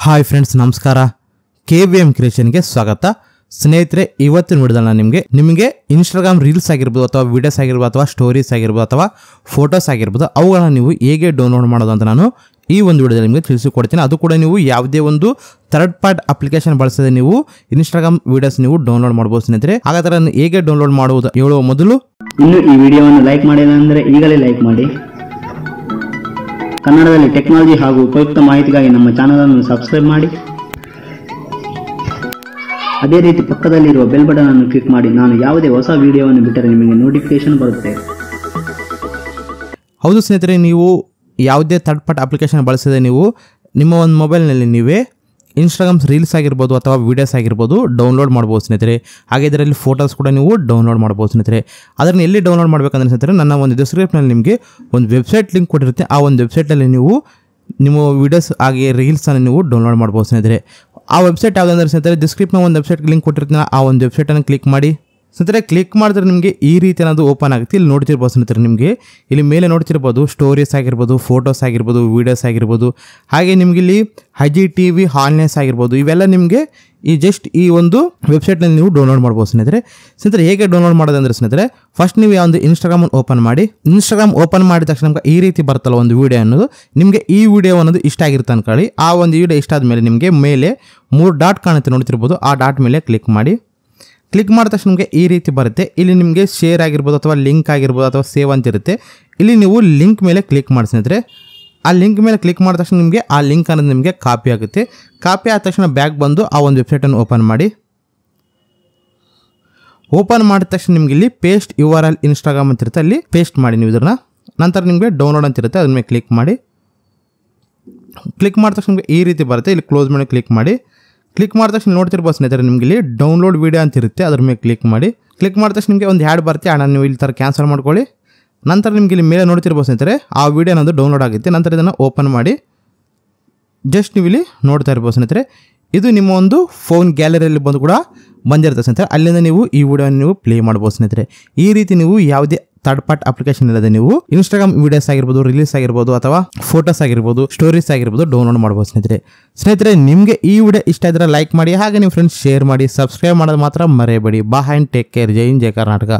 Hi friends, ನಮಸ್ಕಾರ. KVM ಕ್ರಿಯೇಷನ್ಗೆ ಸ್ವಾಗತ. ಸ್ನೇಹಿತರೆ, ಇವತ್ತಿನ ವಿಡಿಯೋದಲ್ಲಿ ನಿಮಗೆ ಇನ್ಸ್ಟಾಗ್ರಾಮ್ ರೀಲ್ಸ್ ಆಗಿರ್ಬೋದು ಅಥವಾ ವಿಡಿಯೋಸ್ ಆಗಿರ್ಬೋದು ಅಥವಾ ಸ್ಟೋರೀಸ್ ಆಗಿರ್ಬೋದು ಅಥವಾ ಫೋಟೋಸ್ ಆಗಿರ್ಬೋದು ಅವುಗಳನ್ನ ನೀವು ಹೇಗೆ ಡೌನ್ಲೋಡ್ ಮಾಡೋದು ಅಂತ ನಾನು ಈ ಒಂದು ವಿಡಿಯೋದಲ್ಲಿ ನಿಮಗೆ ತಿಳಿಸಿಕೊಡ್ತೀನಿ. ಅದು ಕೂಡ ನೀವು ಯಾವುದೇ ಒಂದು ಥರ್ಡ್ ಪಾರ್ಟಿ ಅಪ್ಲಿಕೇಶನ್ ಬಳಸದೆ ನೀವು ಇನ್ಸ್ಟಾಗ್ರಾಮ್ ವಿಡಿಯೋಸ್ ನೀವು ಡೌನ್ಲೋಡ್ ಮಾಡಬಹುದು ಸ್ನೇಹಿತರೆ. ಹಾಗಾದ್ರೆ ಹೇಗೆ ಡೌನ್ಲೋಡ್ ಮಾಡುವುದು ಹೇಳುವ ಮೊದಲು ಇನ್ನು ಈ ವಿಡಿಯೋವನ್ನು ಲೈಕ್ ಮಾಡಿಲ್ಲ ಅಂದರೆ ಈಗಲೇ ಲೈಕ್ ಮಾಡಿ. ಕನ್ನಡದಲ್ಲಿ ಟೆಕ್ನಾಲಜಿ ಹಾಗೂ ಉಪಯುಕ್ತ ಮಾಹಿತಿಗಾಗಿ ನಮ್ಮ ಚಾನಲ್ ಅನ್ನು ಸಬ್ಸ್ಕ್ರೈಬ್ ಮಾಡಿ. ಅದೇ ರೀತಿ ಪಕ್ಕದಲ್ಲಿರುವ ಬೆಲ್ ಬಟನ್ ಅನ್ನು ಕ್ಲಿಕ್ ಮಾಡಿ. ನಾನು ಯಾವುದೇ ಹೊಸ ವಿಡಿಯೋವನ್ನು ಬಿಟ್ಟರೆ ನಿಮಗೆ ನೋಟಿಫಿಕೇಶನ್ ಬರುತ್ತೆ. ಹೌದು ಸ್ನೇಹಿತರೆ, ನೀವು ಯಾವುದೇ ಥರ್ಡ್ ಪಾರ್ಟಿ ಅಪ್ಲಿಕೇಶನ್ ಬಳಸದೆ ನೀವು ನಿಮ್ಮ ಒಂದು ಮೊಬೈಲ್ನಲ್ಲಿ ನೀವೇ ಇನ್ಸ್ಟಾಗ್ರಾಮ್ ರೀಲ್ಸ್ ಆಗಿರ್ಬೋದು ಅಥವಾ ವೀಡಿಯೋಸ್ ಆಗಿರ್ಬೋದು ಡೌನ್ಲೋಡ್ ಮಾಡ್ಬೋದು ಸ್ನೇಹಿತರೆ. ಹಾಗೆ ಇದರಲ್ಲಿ ಫೋಟೋಸ್ ಕೂಡ ನೀವು ಡೌನ್ಲೋಡ್ ಮಾಡ್ಬೋದು ಸ್ನೇಹಿತರೆ. ಅದನ್ನು ಎಲ್ಲಿ ಡೌನ್ಲೋಡ್ ಮಾಡಬೇಕಂದ್ರೆ ಸ್ನೇಹಿತರೆ, ನನ್ನ ಒಂದು ಡಿಸ್ಕ್ರಿಪ್ಷನಲ್ಲಿ ನಿಮಗೆ ಒಂದು ವೆಬ್ಸೈಟ್ ಲಿಂಕ್ ಕೊಟ್ಟಿರುತ್ತೆ. ಆ ಒಂದು ವೆಬ್ಸೈಟಲ್ಲಿ ನೀವು ನಿಮ್ಮ ವೀಡಿಯೋಸ್ ಹಾಗೆ ರೀಲ್ಸನ್ನು ನೀವು ಡೌನ್ಲೋಡ್ ಮಾಡ್ಬೋದು ಸ್ನೇಹಿತರೆ. ಆ ವೆಬ್ಸೈಟ್ ಯಾವುದಂದ್ರೆ ಸ್ನೇಹಿತರೆ, ಡಿಸ್ಕ್ರಿಪ್ಷನ್ ಒಂದು ವೆಬ್ಸೈಟ್ ಲಿಂಕ್ ಕೊಟ್ಟಿರ್ತೀನಿ. ಆ ಒಂದು ವೆಬ್ಸೈಟನ್ನು ಕ್ಲಿಕ್ ಮಾಡಿ ಸ್ನೇಹಿತರೆ. ಕ್ಲಿಕ್ ಮಾಡಿದ್ರೆ ನಿಮಗೆ ಈ ರೀತಿ ಅನ್ನೋದು ಓಪನ್ ಆಗುತ್ತೆ. ಇಲ್ಲಿ ನೋಡ್ತಿರ್ಬೋದು ಸ್ನೇಹಿತರೆ, ನಿಮಗೆ ಇಲ್ಲಿ ಮೇಲೆ ನೋಡ್ತಿರ್ಬೋದು ಸ್ಟೋರೀಸ್ ಆಗಿರ್ಬೋದು, ಫೋಟೋಸ್ ಆಗಿರ್ಬೋದು, ವೀಡಿಯೋಸ್ ಆಗಿರ್ಬೋದು, ಹಾಗೆ ನಿಮಗೆ ಇಲ್ಲಿ IGTV ಆನ್ಲೈನ್ಸ್ ಆಗಿರ್ಬೋದು, ಇವೆಲ್ಲ ನಿಮಗೆ ಈ ಜಸ್ಟ್ ಈ ಒಂದು ವೆಬ್ಸೈಟ್ನಲ್ಲಿ ನೀವು ಡೌನ್ಲೋಡ್ ಮಾಡ್ಬೋದು ಸ್ನೇಹಿತರೆ. ಹೇಗೆ ಡೌನ್ಲೋಡ್ ಮಾಡೋದಂದ್ರೆ ಸ್ನೇಹಿತರೆ, ಫಸ್ಟ್ ನೀವು ಒಂದು ಇನ್ಸ್ಟಾಗ್ರಾಮ್ ಓಪನ್ ಮಾಡಿ. ಇನ್ಸ್ಟಾಗ್ರಾಮ್ ಓಪನ್ ಮಾಡಿದ ತಕ್ಷಣ ನಮ್ಗೆ ಈ ರೀತಿ ಬರುತ್ತಲ್ಲ ಒಂದು ವಿಡಿಯೋ ಅನ್ನೋದು. ನಿಮಗೆ ಈ ವಿಡಿಯೋ ಅನ್ನೋದು ಇಷ್ಟ ಆಗಿರುತ್ತೆ ಅನ್ಕೊಳ್ಳಿ. ಆ ಒಂದು ವಿಡಿಯೋ ಇಷ್ಟ ಆದಮೇಲೆ ನಿಮಗೆ ಮೇಲೆ 3 ಡಾಟ್ ಕಾಣುತ್ತೆ ನೋಡ್ತಿರ್ಬೋದು. ಆ ಡಾಟ್ ಮೇಲೆ ಕ್ಲಿಕ್ ಮಾಡಿ. ಕ್ಲಿಕ್ ಮಾಡಿದ ತಕ್ಷಣ ನಿಮಗೆ ಈ ರೀತಿ ಬರುತ್ತೆ. ಇಲ್ಲಿ ನಿಮಗೆ ಶೇರ್ ಆಗಿರ್ಬೋದು ಅಥವಾ ಲಿಂಕ್ ಆಗಿರ್ಬೋದು ಅಥವಾ ಸೇವ್ ಅಂತ ಇರುತ್ತೆ. ಇಲ್ಲಿ ನೀವು ಲಿಂಕ್ ಮೇಲೆ ಕ್ಲಿಕ್ ಮಾಡಿ ಸ್ನೇಹಿತರೆ. ಆ ಲಿಂಕ್ ಮೇಲೆ ಕ್ಲಿಕ್ ಮಾಡಿದ ತಕ್ಷಣ ನಿಮಗೆ ಆ ಲಿಂಕ್ ಅನ್ನೋದು ನಿಮಗೆ ಕಾಪಿ ಆಗುತ್ತೆ. ಕಾಪಿ ಆದ ತಕ್ಷಣ ಬ್ಯಾಕ್ ಬಂದು ಆ ಒಂದು ವೆಬ್ಸೈಟನ್ನು ಓಪನ್ ಮಾಡಿ. ಓಪನ್ ಮಾಡಿದ ತಕ್ಷಣ ನಿಮಗೆ ಇಲ್ಲಿ ಪೇಸ್ಟ್ URL ಇನ್ಸ್ಟಾಗ್ರಾಮ್ ಅಂತ ಇರುತ್ತೆ, ಅಲ್ಲಿ ಪೇಸ್ಟ್ ಮಾಡಿ ನೀವು ಇದನ್ನು. ನಂತರ ನಿಮಗೆ ಡೌನ್ಲೋಡ್ ಅಂತ ಇರುತ್ತೆ, ಅದ್ರ ಮೇಲೆ ಕ್ಲಿಕ್ ಮಾಡಿ. ಕ್ಲಿಕ್ ಮಾಡಿದ ತಕ್ಷಣ ನಿಮಗೆ ಈ ರೀತಿ ಬರುತ್ತೆ. ಇಲ್ಲಿ ಕ್ಲೋಸ್ ಮಾಡಿ ಕ್ಲಿಕ್ ಮಾಡಿ. ಕ್ಲಿಕ್ ಮಾಡಿದ ತಕ್ಷಣ ನೋಡ್ತಿರ್ಬೋದು ಸ್ನೇಹಿತರೆ, ನಿಮಗೆ ಇಲ್ಲಿ ಡೌನ್ಲೋಡ್ ವಿಡಿಯೋ ಅಂತ ಇರುತ್ತೆ, ಅದ್ರ ಮೇಲೆ ಕ್ಲಿಕ್ ಮಾಡಿ. ಕ್ಲಿಕ್ ಮಾಡಿದ ತಕ್ಷಣ ನಿಮಗೆ ಒಂದು ಹ್ಯಾಡ್ ಬರುತ್ತೆ. ಹಣ ನೀವು ಇಲ್ಲಿ ಥರ ಕ್ಯಾನ್ಸಲ್ ಮಾಡ್ಕೊಳ್ಳಿ. ನಂತರ ನಿಮಗೆ ಇಲ್ಲಿ ಮೇಲೆ ನೋಡ್ತಿರ್ಬೋದು ಸ್ನೇಹಿತರೆ, ಆ ವಿಡಿಯೋ ಅನ್ನೋದು ಡೌನ್ಲೋಡ್ ಆಗುತ್ತೆ. ನಂತರ ಇದನ್ನು ಓಪನ್ ಮಾಡಿ ಜಸ್ಟ್ ನೀವು ಇಲ್ಲಿ ನೋಡ್ತಾ ಇರ್ಬೋದು ಸ್ನೇಹಿತರೆ. ಇದು ನಿಮ್ಮ ಒಂದು ಫೋನ್ ಗ್ಯಾಲರಿಯಲ್ಲಿ ಬಂದು ಕೂಡ ಬಂದಿರುತ್ತೆ ಸ್ನೇಹಿತರೆ. ಅಲ್ಲಿಂದ ನೀವು ಈ ವಿಡಿಯೋನ ನೀವು ಪ್ಲೇ ಮಾಡ್ಬೋದು ಸ್ನೇಹಿತರೆ. ಈ ರೀತಿ ನೀವು ಯಾವುದೇ ಥರ್ಡ್ ಪಾರ್ಟಿ ಅಪ್ಲಿಕೇಶನ್ ಇಲ್ಲದೆ ನೀವು ಇನ್ಸ್ಟಾಗ್ರಾಮ್ ವಿಡಿಯೋಸ್ ಆಗಿರ್ಬೋದು, ರಿಲೀಸ್ ಆಗಿರ್ಬೋದು ಅಥವಾ ಫೋಟೋಸ್ ಆಗಿರ್ಬೋದು, ಸ್ಟೋರೀಸ್ ಆಗಿರ್ಬೋದು ಡೌನ್ಲೋಡ್ ಮಾಡ್ಬೋದು ಸ್ನೇಹಿತರೆ. ನಿಮಗೆ ಈ ವಿಡಿಯೋ ಇಷ್ಟ ಇದ್ರೆ ಲೈಕ್ ಮಾಡಿ, ಹಾಗೆ ನಿಮ್ಮ ಫ್ರೆಂಡ್ಸ್ ಶೇರ್ ಮಾಡಿ, ಸಬ್ಸ್ಕ್ರೈಬ್ ಮಾಡೋದು ಮಾತ್ರ ಮರೆಯಬೇಡಿ. Bye and take care. Jai Hind, Jai Karnataka.